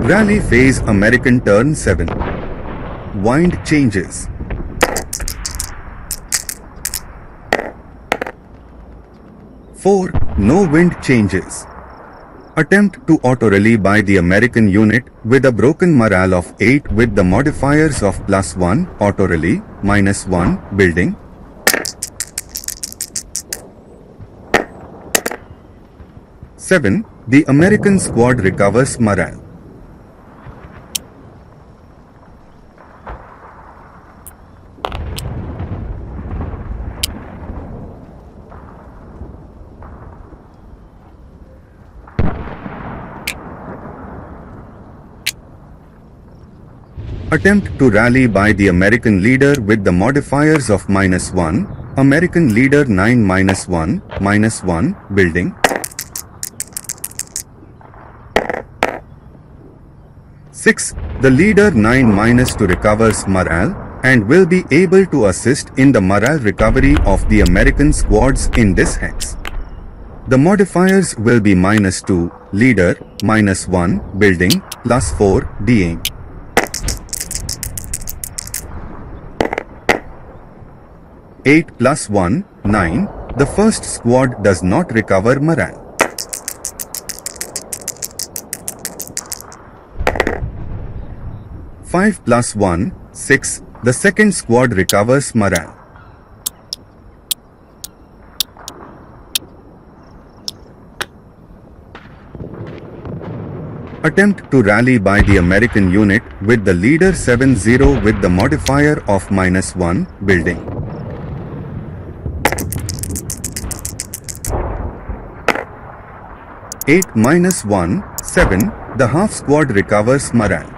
Rally phase American turn 7. Wind changes. Four, no wind changes. Attempt to auto-rally by the American unit with a broken morale of 8 with the modifiers of +1, auto-rally, -1, building. Seven, the American squad recovers morale. Attempt to rally by the American leader with the modifiers of -1, American leader 9 -1, -1, building. 6. The leader 9-2 recovers morale and will be able to assist in the morale recovery of the American squads in this hex. The modifiers will be -2, leader, -1, building, +4, DA. 8 + 1, 9. The first squad does not recover morale. Five + 1, 6. The second squad recovers morale. Attempt to rally by the American unit with the leader 7-0 with the modifier of -1, building. 8 - 1, 7. The half squad recovers morale.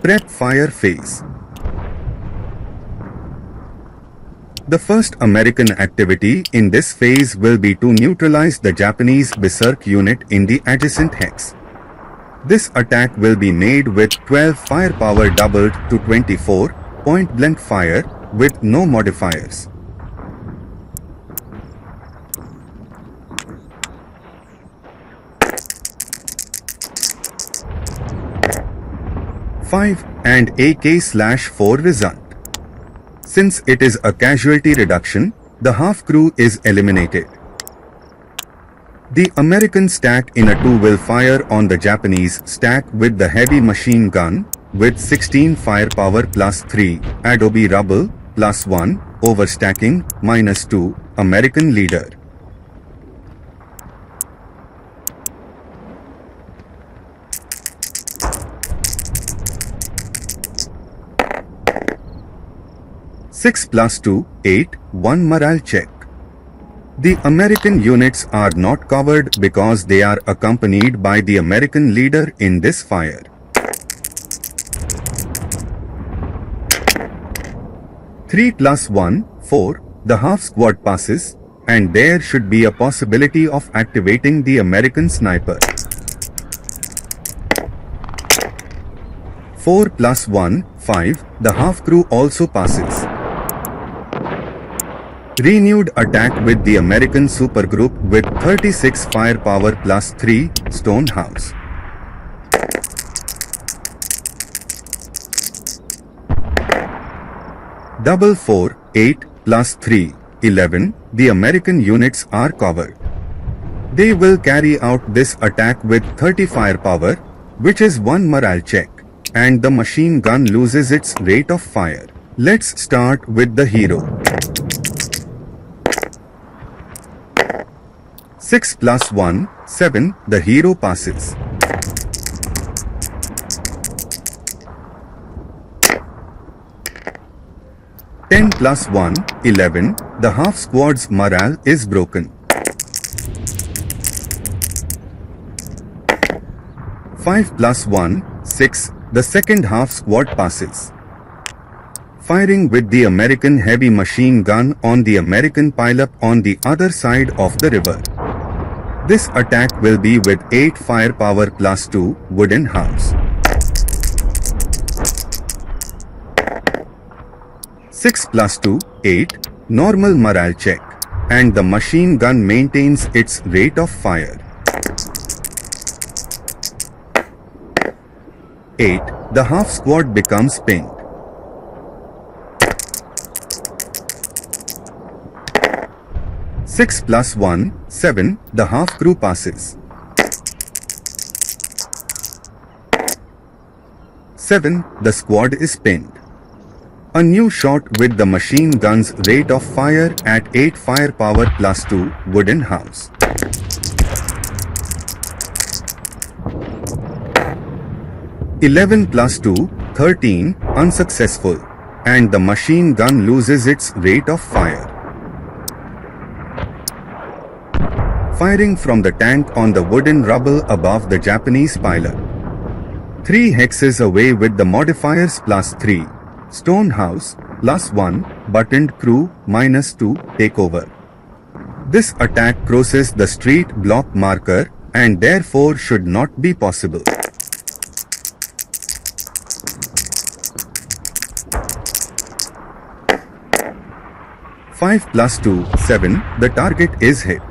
Prep fire phase. The first American activity in this phase will be to neutralize the Japanese Berserk unit in the adjacent hex. This attack will be made with 12 firepower doubled to 24, point-blank fire, with no modifiers. Five and AK/4 result. Since it is a casualty reduction, the half crew is eliminated. The American stack in a 2 will fire on the Japanese stack with the heavy machine gun with 16 firepower +3, Adobe rubble +1, overstacking -2, American leader. Six + 2, 8, 1 morale check. The American units are not covered because they are accompanied by the American leader in this fire. Three + 1, 4. The half squad passes, and there should be a possibility of activating the American sniper. 4 + 1, 5. The half crew also passes. Renewed attack with the American supergroup with 36 firepower +3, Stonehouse. Double 4, 8 + 3, 11. The American units are covered. They will carry out this attack with 30 firepower, which is 1 morale check, and the machine gun loses its rate of fire. Let's start with the hero. 6 + 1, 7. The hero passes. Ten + 1, 11. The half squad's morale is broken. 5 + 1, 6. The second half squad passes. Firing with the American heavy machine gun on the American pileup on the other side of the river. This attack will be with 8 firepower +2, wooden house. 6 plus 2, 8, normal morale check, and the machine gun maintains its rate of fire. 8. The half squad becomes pinned. 6 plus 1, 7, the half crew passes. 7, the squad is pinned. A new shot with the machine gun's rate of fire at 8 firepower plus 2 wooden house. 11 plus 2, 13, unsuccessful, and the machine gun loses its rate of fire. Firing from the tank on the wooden rubble above the Japanese pilot. 3 hexes away with the modifiers plus 3, stone house, plus 1, buttoned crew, minus 2, takeover. This attack crosses the street block marker and therefore should not be possible. Five plus 2, 7, the target is hit.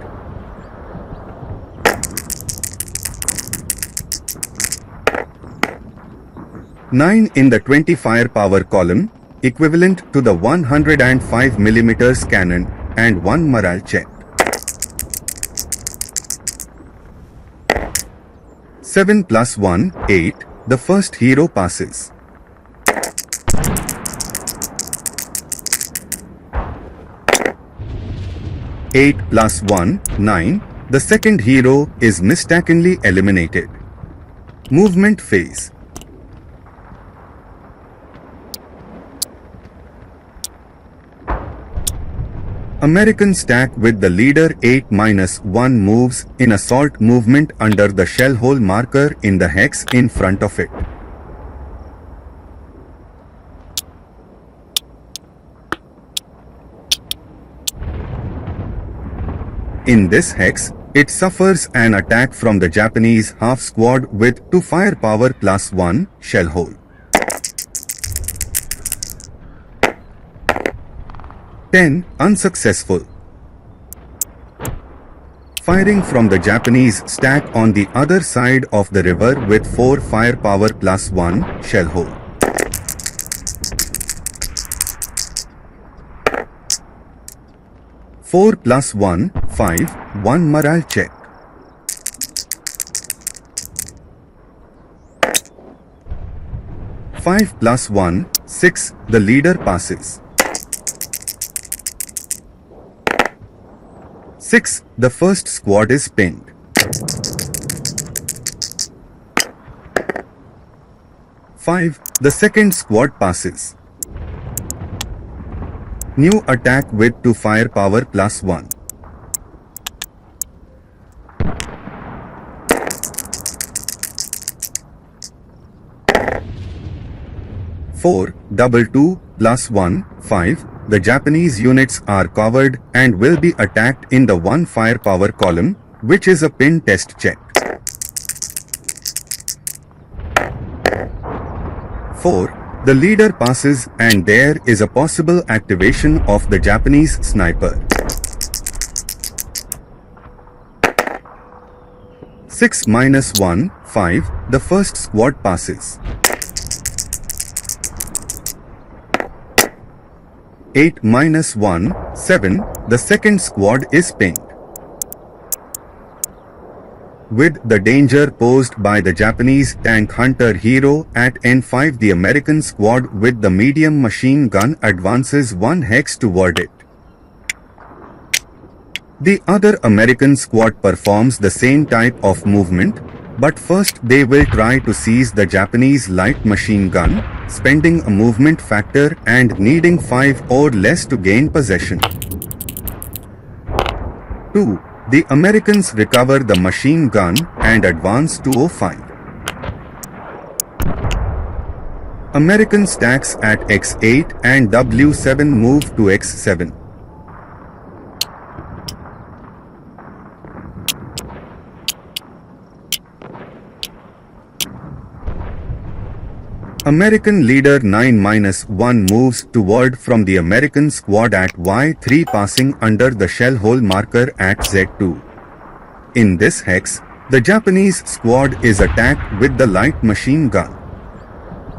Nine in the 20 firepower column, equivalent to the 105 mm cannon, and 1 morale check. 7 plus 1, 8, the first hero passes. 8 plus 1, 9, the second hero is mistakenly eliminated. Movement phase. American stack with the leader 8-1 moves in assault movement under the shell hole marker in the hex in front of it. In this hex, it suffers an attack from the Japanese half squad with 2 firepower plus 1 shell hole. 10, unsuccessful. Firing from the Japanese stack on the other side of the river with 4 firepower plus 1 shell hole. 4 plus 1, 5, 1 morale check. 5 plus 1, 6, the leader passes. 6, the first squad is pinned. 5, the second squad passes. New attack with 2 firepower plus 1. 4, double 2, plus 1, 5, the Japanese units are covered and will be attacked in the 1 firepower column, which is a pin test check. 4, the leader passes and there is a possible activation of the Japanese sniper. 6 minus 1, 5, the first squad passes. 8 minus 1, 7, the second squad is pinned. With the danger posed by the Japanese tank hunter hero at N5, the American squad with the medium machine gun advances 1 hex toward it. The other American squad performs the same type of movement, but first they will try to seize the Japanese light machine gun, spending a movement factor and needing 5 or less to gain possession. 2. The Americans recover the machine gun and advance to O5. American stacks at X8 and W7 move to X7. American leader 9-1 moves toward from the American squad at Y3 passing under the shell hole marker at Z2. In this hex, the Japanese squad is attacked with the light machine gun.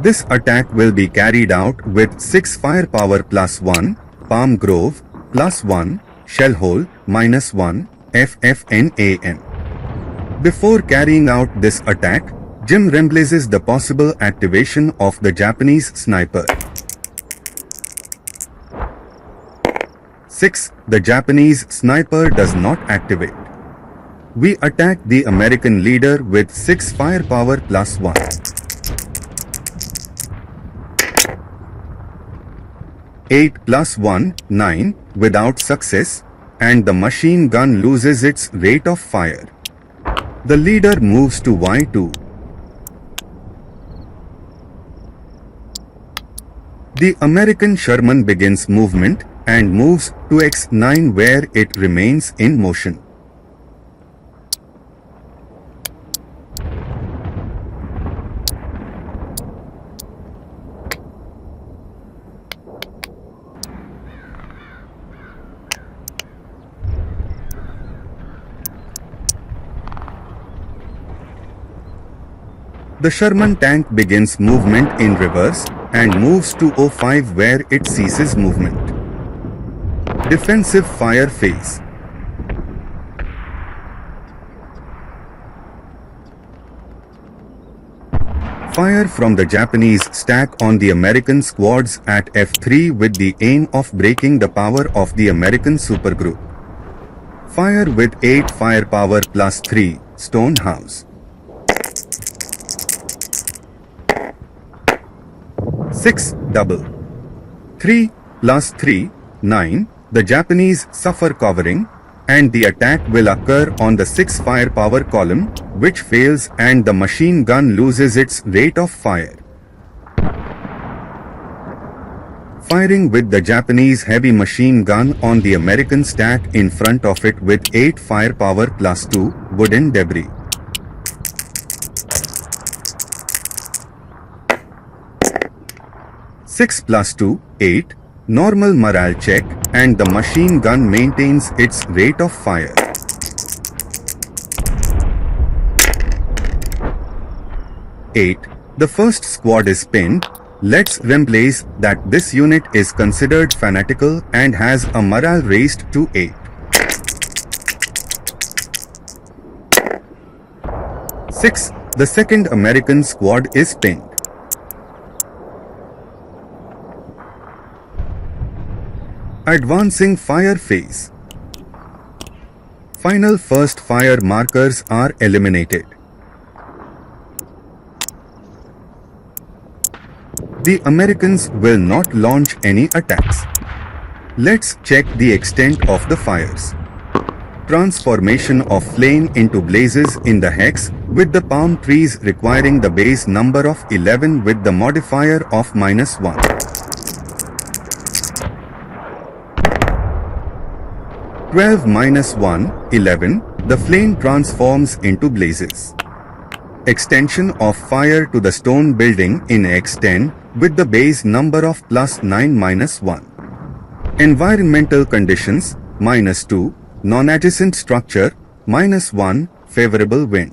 This attack will be carried out with 6 firepower +1, Palm Grove +1, shell hole -1, FFNAM. Before carrying out this attack, Jim emphasizes the possible activation of the Japanese sniper. 6. The Japanese sniper does not activate. We attack the American leader with 6 firepower +1. 8 +1, 9, without success, and the machine gun loses its rate of fire. The leader moves to Y2. The American Sherman begins movement and moves to X9 where it remains in motion. The Sherman tank begins movement in reverse and moves to O5 where it ceases movement. Defensive fire phase. Fire from the Japanese stack on the American squads at F3 with the aim of breaking the power of the American supergroup. Fire with 8 firepower +3, Stonehouse. 6 double. 3 +3, 9, the Japanese suffer covering, and the attack will occur on the 6 firepower column, which fails and the machine gun loses its rate of fire. Firing with the Japanese heavy machine gun on the American stack in front of it with 8 firepower +2, wooden debris. 6 +2, 8, normal morale check, and the machine gun maintains its rate of fire. 8. The first squad is pinned. Let's replace that this unit is considered fanatical and has a morale raised to 8. 6. The second American squad is pinned. Advancing fire phase. Final first fire markers are eliminated. The Americans will not launch any attacks. Let's check the extent of the fires. Transformation of flame into blazes in the hex with the palm trees requiring the base number of 11 with the modifier of -1. 12 -1, 11, the flame transforms into blazes. Extension of fire to the stone building in X10 with the base number of +9 -1. Environmental conditions, -2, non-adjacent structure, -1, favorable wind.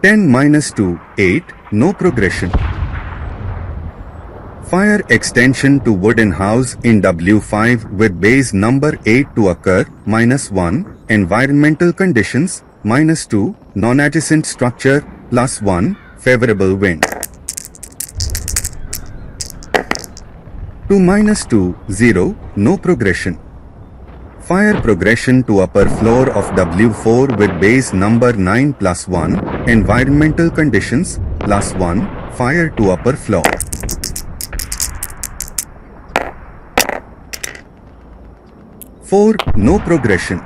10 -2, 8, no progression. Fire extension to wooden house in W5 with base number 8 to occur, -1, environmental conditions, -2, non-adjacent structure, +1, favorable wind. 2 -2, 0, no progression. Fire progression to upper floor of W4 with base number 9 +1, environmental conditions, +1, fire to upper floor. 4, no progression.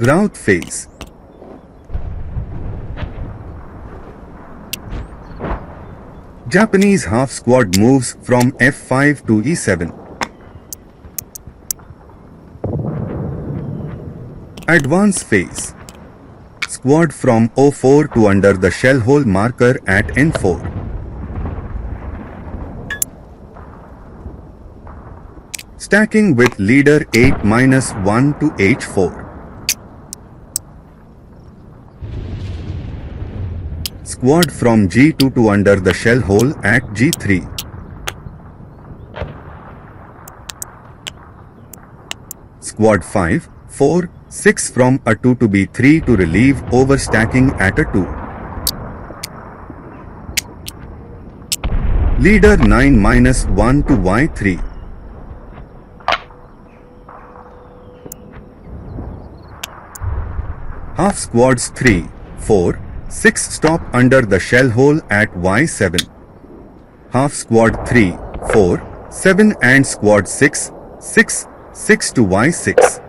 Rout phase. Japanese half squad moves from F5 to E7. Advance phase. Squad from O4 to under the shell hole marker at N4. Stacking with leader 8-1 to H4. Squad from G2 to under the shell hole at G3. Squad 5, 4, 6 from A2 to B3 to relieve overstacking at A2. Leader 9-1 to Y3. Half squads 3, 4, 6 stop under the shell hole at Y7. Half squad 3, 4, 7 and squad 6, 6, 6 to Y6.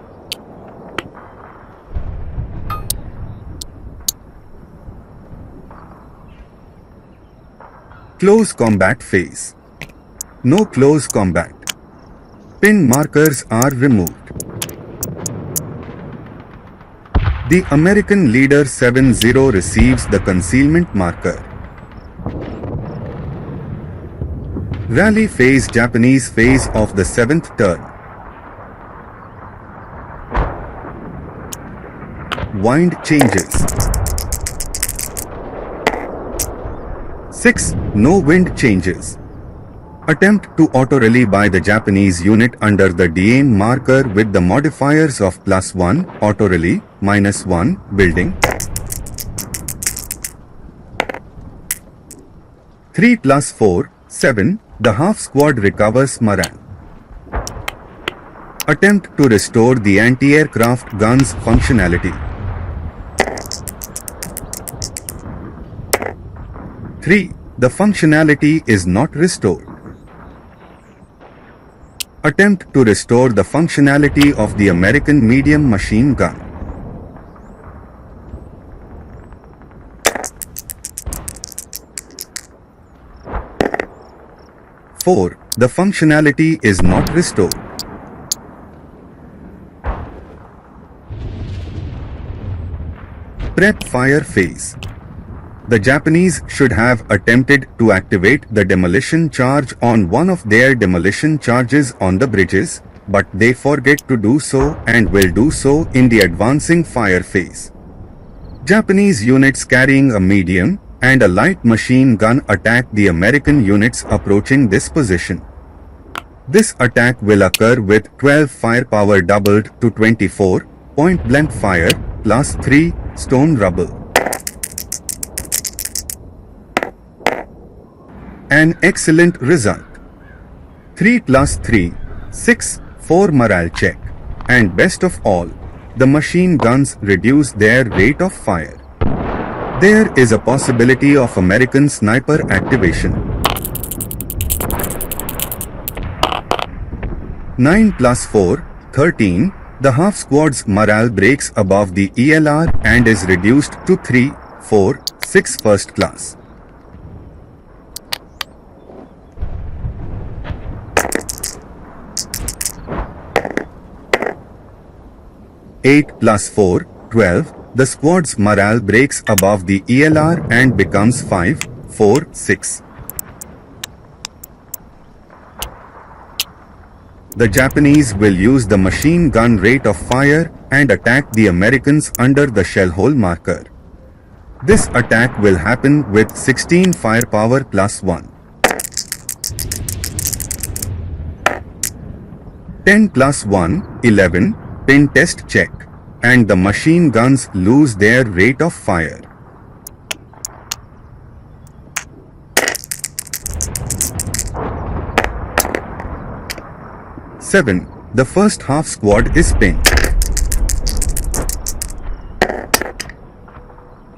Close combat phase. No close combat. Pin markers are removed. The American leader 7-0 receives the concealment marker. Rally phase. Japanese phase of the 7th turn. Wind changes. 6. No wind changes. Attempt to auto-rally by the Japanese unit under the DAIM marker with the modifiers of +1, auto-rally, -1, building. 3 + 4, 7, the half squad recovers morale. Attempt to restore the anti-aircraft guns functionality. 3. The functionality is not restored. Attempt to restore the functionality of the American medium machine gun. 4. The functionality is not restored. Prep fire phase. The Japanese should have attempted to activate the demolition charge on one of their demolition charges on the bridges, but they forget to do so and will do so in the advancing fire phase. Japanese units carrying a medium and a light machine gun attack the American units approaching this position. This attack will occur with 12 firepower doubled to 24, point blank fire, plus 3, stone rubble. An excellent result. 3 + 3, 6, 4 morale check. And best of all, the machine guns reduce their rate of fire. There is a possibility of American sniper activation. 9 + 4, 13, the half squad's morale breaks above the ELR and is reduced to 3, 4, 6 first class. 8 + 4, 12, the squad's morale breaks above the ELR and becomes 5, 4, 6. The Japanese will use the machine gun rate of fire and attack the Americans under the shell hole marker. This attack will happen with 16 firepower plus 1. 10 + 1, 11, pin test check, and the machine guns lose their rate of fire. Seven, the first half squad is pinned.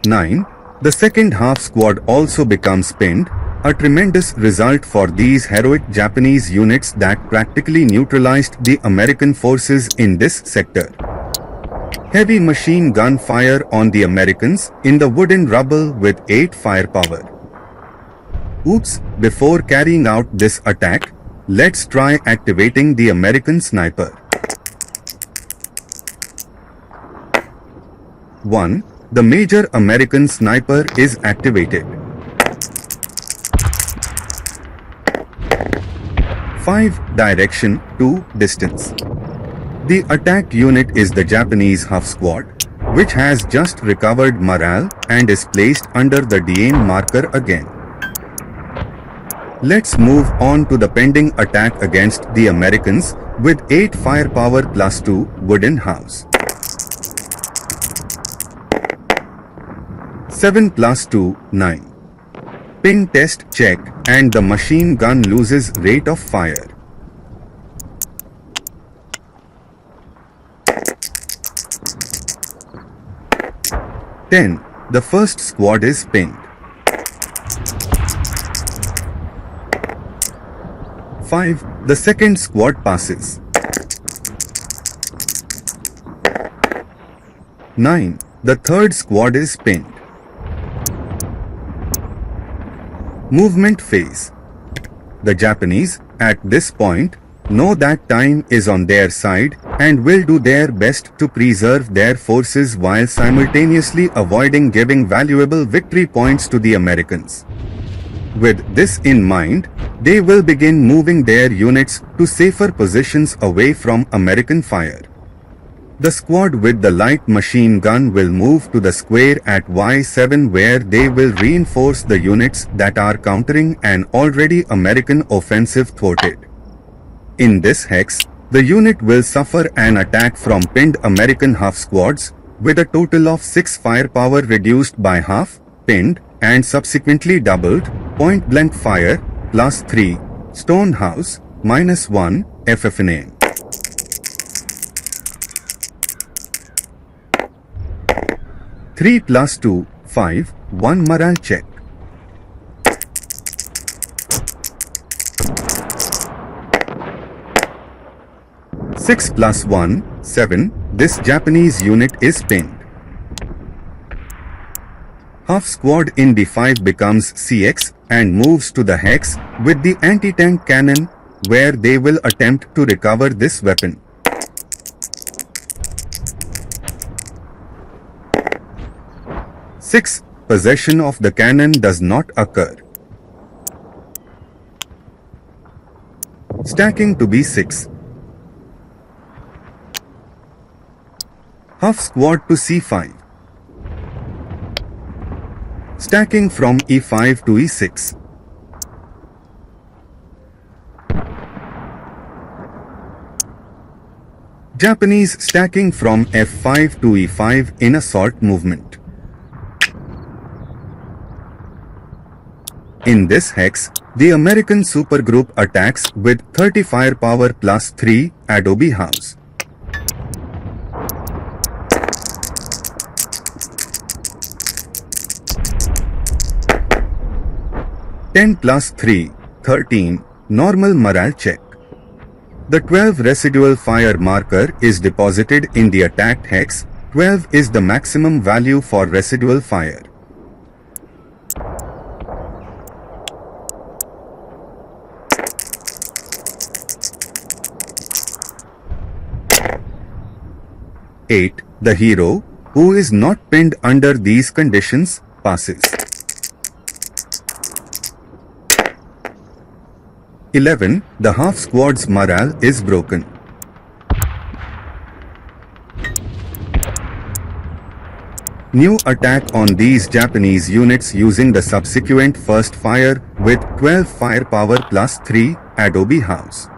9, the second half squad also becomes pinned, a tremendous result for these heroic Japanese units that practically neutralized the American forces in this sector. Heavy machine gun fire on the Americans in the wooden rubble with 8 firepower. Oops, before carrying out this attack, let's try activating the American sniper. 1. The major American sniper is activated. 5. Direction. 2. Distance. The attacked unit is the Japanese Huff Squad, which has just recovered morale and is placed under the DN marker again. Let's move on to the pending attack against the Americans with 8 firepower plus 2 wooden house. 7 plus 2, 9. Ping test check and the machine gun loses rate of fire. Ten. The first squad is pinned. 5. The second squad passes. 9. The third squad is pinned. Movement phase. The Japanese, at this point, know that time is on their side and will do their best to preserve their forces while simultaneously avoiding giving valuable victory points to the Americans. With this in mind, they will begin moving their units to safer positions away from American fire. The squad with the light machine gun will move to the square at Y7 where they will reinforce the units that are countering an already American offensive thwarted. In this hex, the unit will suffer an attack from pinned American Huff squads, with a total of 6 firepower reduced by half, pinned, and subsequently doubled, point-blank fire, plus 3, stone house, minus 1, FFNA. 3 plus 2, 5, 1 morale check. 6 plus 1, 7, this Japanese unit is pinned. Half squad in D5 becomes CX and moves to the hex with the anti-tank cannon where they will attempt to recover this weapon. Six, possession of the cannon does not occur. Stacking to B6. Half squad to C5. Stacking from E5 to E6. Japanese stacking from F5 to E5 in assault movement. In this hex, the American supergroup attacks with 30 firepower plus 3 adobe house. (10 plus 3, 13, normal morale check. The 12 residual fire marker is deposited in the attacked hex. 12 is the maximum value for residual fire. (8) The hero, who is not pinned under these conditions, passes. 11. The half squad's morale is broken. New attack on these Japanese units using the subsequent first fire with 12 firepower plus 3 adobe house.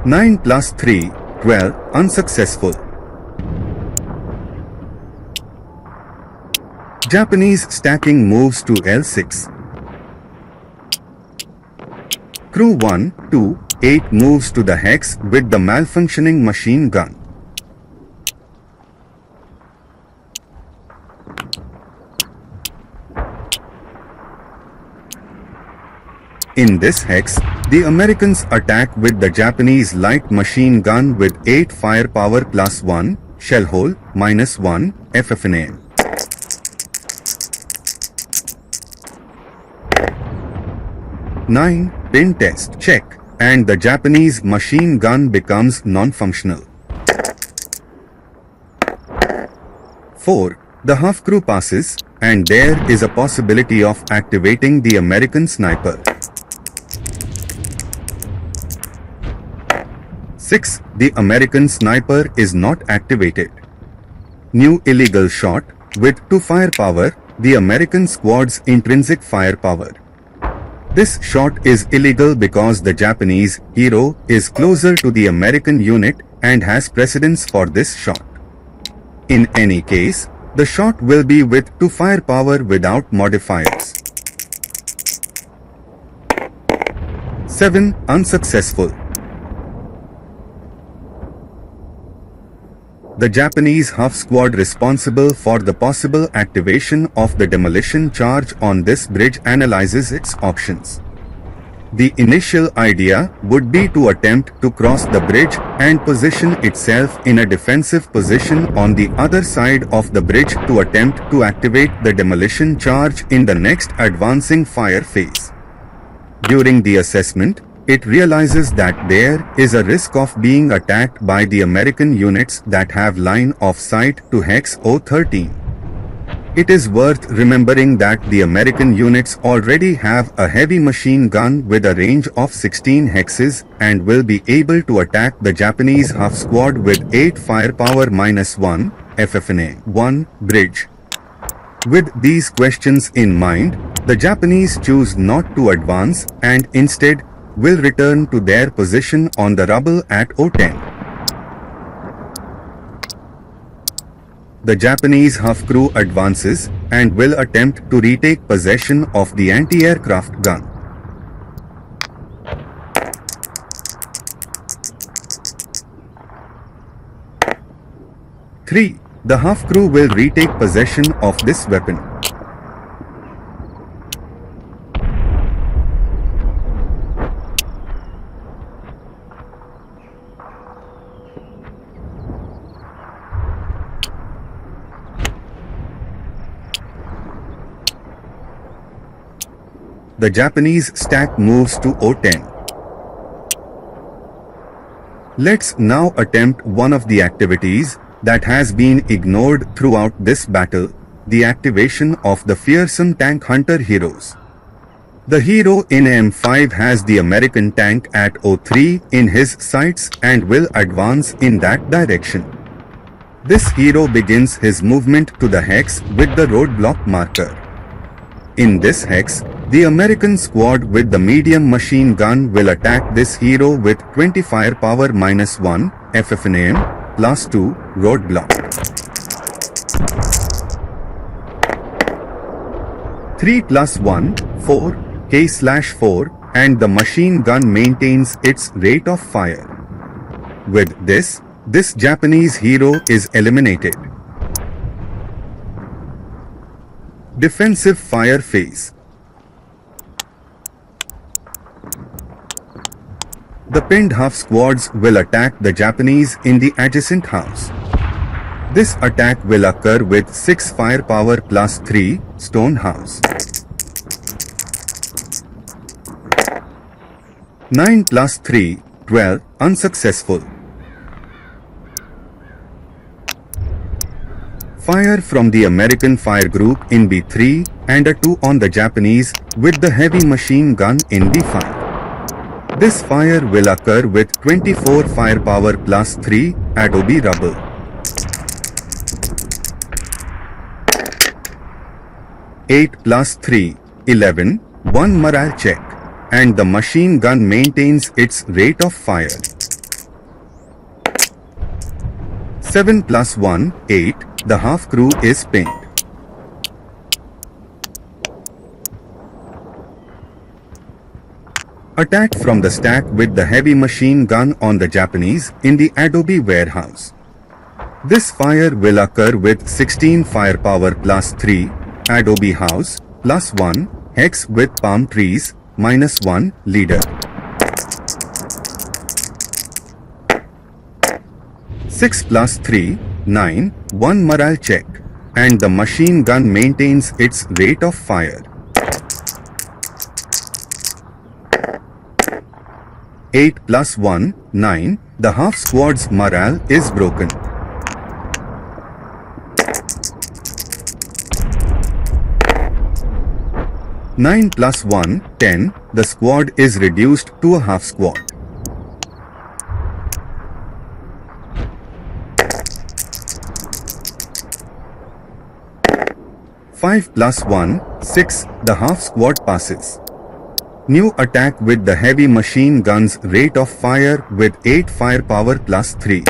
9 plus 3, 12, unsuccessful. Japanese stacking moves to L6. Crew 1, 2, 8 moves to the hex with the malfunctioning machine gun. In this hex, the Americans attack with the Japanese light machine gun with 8 firepower plus 1, shell hole, minus 1, FFNA. 9. Pin test check and the Japanese machine gun becomes non-functional. 4. The half crew passes, and there is a possibility of activating the American sniper. 6. The American sniper is not activated. New illegal shot, with 2 firepower, the American squad's intrinsic firepower. This shot is illegal because the Japanese hero is closer to the American unit and has precedence for this shot. In any case, the shot will be with 2 firepower without modifiers. 7. Unsuccessful. The Japanese half squad responsible for the possible activation of the demolition charge on this bridge analyzes its options. The initial idea would be to attempt to cross the bridge and position itself in a defensive position on the other side of the bridge to attempt to activate the demolition charge in the next advancing fire phase. During the assessment, it realizes that there is a risk of being attacked by the American units that have line of sight to Hex 013. It is worth remembering that the American units already have a heavy machine gun with a range of 16 hexes and will be able to attack the Japanese half squad with 8 firepower -1 FFNA-1 bridge. With these questions in mind, the Japanese choose not to advance and instead will return to their position on the rubble at 010. The Japanese half crew advances and will attempt to retake possession of the anti-aircraft gun. Three. The half crew will retake possession of this weapon. The Japanese stack moves to 010. Let's now attempt one of the activities that has been ignored throughout this battle, the activation of the fearsome tank hunter heroes. The hero in M5 has the American tank at 03 in his sights and will advance in that direction. This hero begins his movement to the hex with the roadblock marker. In this hex, the American squad with the medium machine gun will attack this hero with 20 firepower -1 FFNAM +2 roadblock. 3 + 1, 4, K/4 and the machine gun maintains its rate of fire. With this Japanese hero is eliminated. Defensive fire phase. The pinned half squads will attack the Japanese in the adjacent house. This attack will occur with 6 firepower +3 stone house. 9 + 3, 12, unsuccessful. Fire from the American fire group in B3 and a 2 on the Japanese with the heavy machine gun in B5. This fire will occur with 24 firepower +3 adobe rubble. 8 + 3, 11, 1 morale check, and the machine gun maintains its rate of fire. 7 + 1, 8, the half crew is pinned. Attack from the stack with the heavy machine gun on the Japanese in the adobe warehouse. This fire will occur with 16 firepower +3 adobe house +1 hex with palm trees -1 leader. 6 + 3, 9, 1 morale check, and the machine gun maintains its rate of fire. 8 + 1, 9, the half squad's morale is broken. 9 plus 1, 10, the squad is reduced to a half squad. Five plus 1, 6, the half squad passes. New attack with the heavy machine gun's rate of fire with 8 firepower plus 3.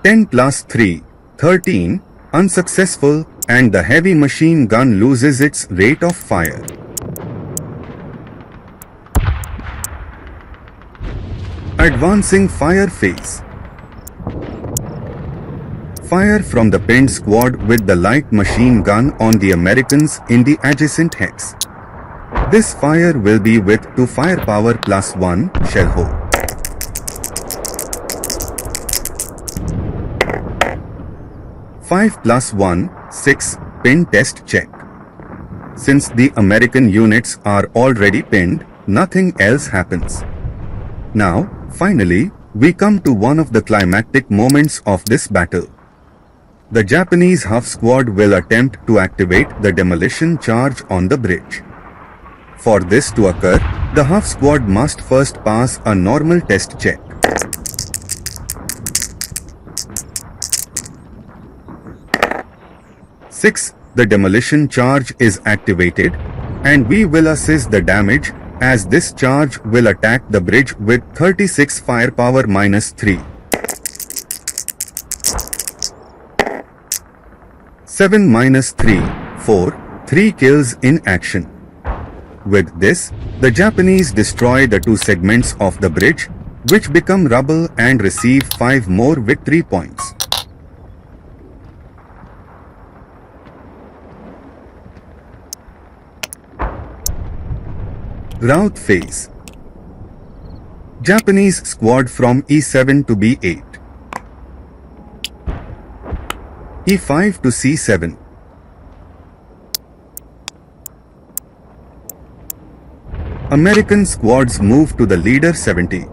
10 plus 3, 13, unsuccessful, and the heavy machine gun loses its rate of fire. Advancing fire phase. Fire from the pinned squad with the light machine gun on the Americans in the adjacent hex. This fire will be with 2 firepower plus 1 shell hole. Five plus 1, 6, pin test check. Since the American units are already pinned, nothing else happens. Now, finally, we come to one of the climactic moments of this battle. The Japanese half squad will attempt to activate the demolition charge on the bridge. For this to occur, the half squad must first pass a normal test check. Six, the demolition charge is activated, and we will assess the damage as this charge will attack the bridge with 36 firepower minus 3. 7 minus 3, 4, 3 kills in action. With this, the Japanese destroy the 2 segments of the bridge, which become rubble and receive 5 more victory points. Rout phase. Japanese squad from E7 to B8. E5 to C7. American squads move to the leader 70.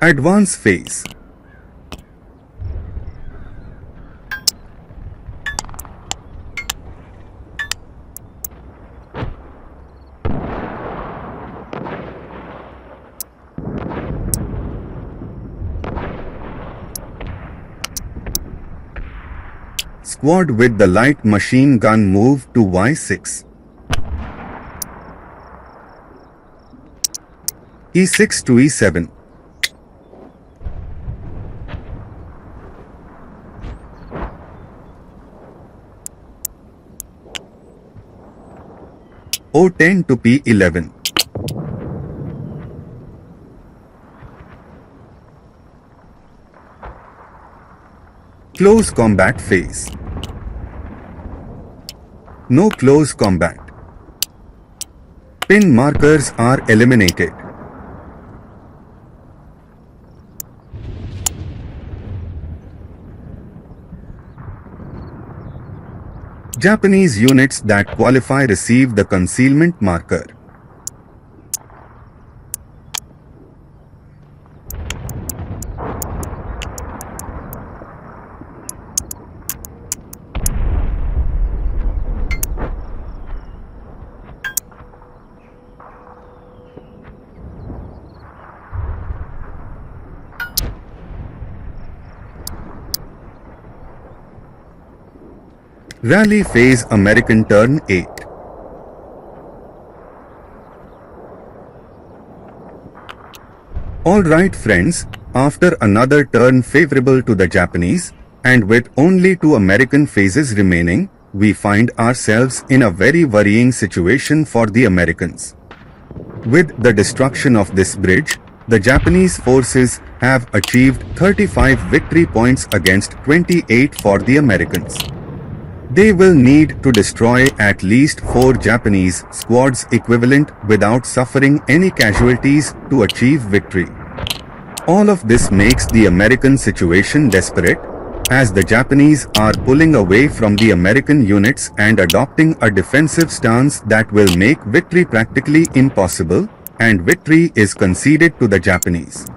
Advance phase. Squad with the light machine gun move to Y6. E6 to E7. O10 to P11. Close combat phase. No close combat. Pin markers are eliminated. Japanese units that qualify receive the concealment marker. Rally phase American turn 8. Alright friends, after another turn favorable to the Japanese, and with only 2 American phases remaining, we find ourselves in a very worrying situation for the Americans. With the destruction of this bridge, the Japanese forces have achieved 35 victory points against 28 for the Americans. They will need to destroy at least 4 Japanese squads equivalent without suffering any casualties to achieve victory. All of this makes the American situation desperate, as the Japanese are pulling away from the American units and adopting a defensive stance that will make victory practically impossible, and victory is conceded to the Japanese.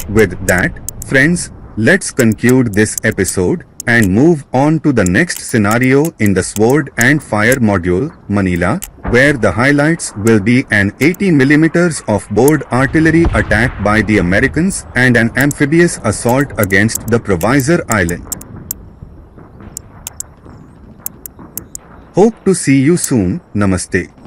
With that, friends, Let's conclude this episode and move on to the next scenario in the Sword and Fire module, Manila, where the highlights will be an 80 mm of board artillery attack by the Americans and an amphibious assault against the Provisor Island. Hope to see you soon. Namaste.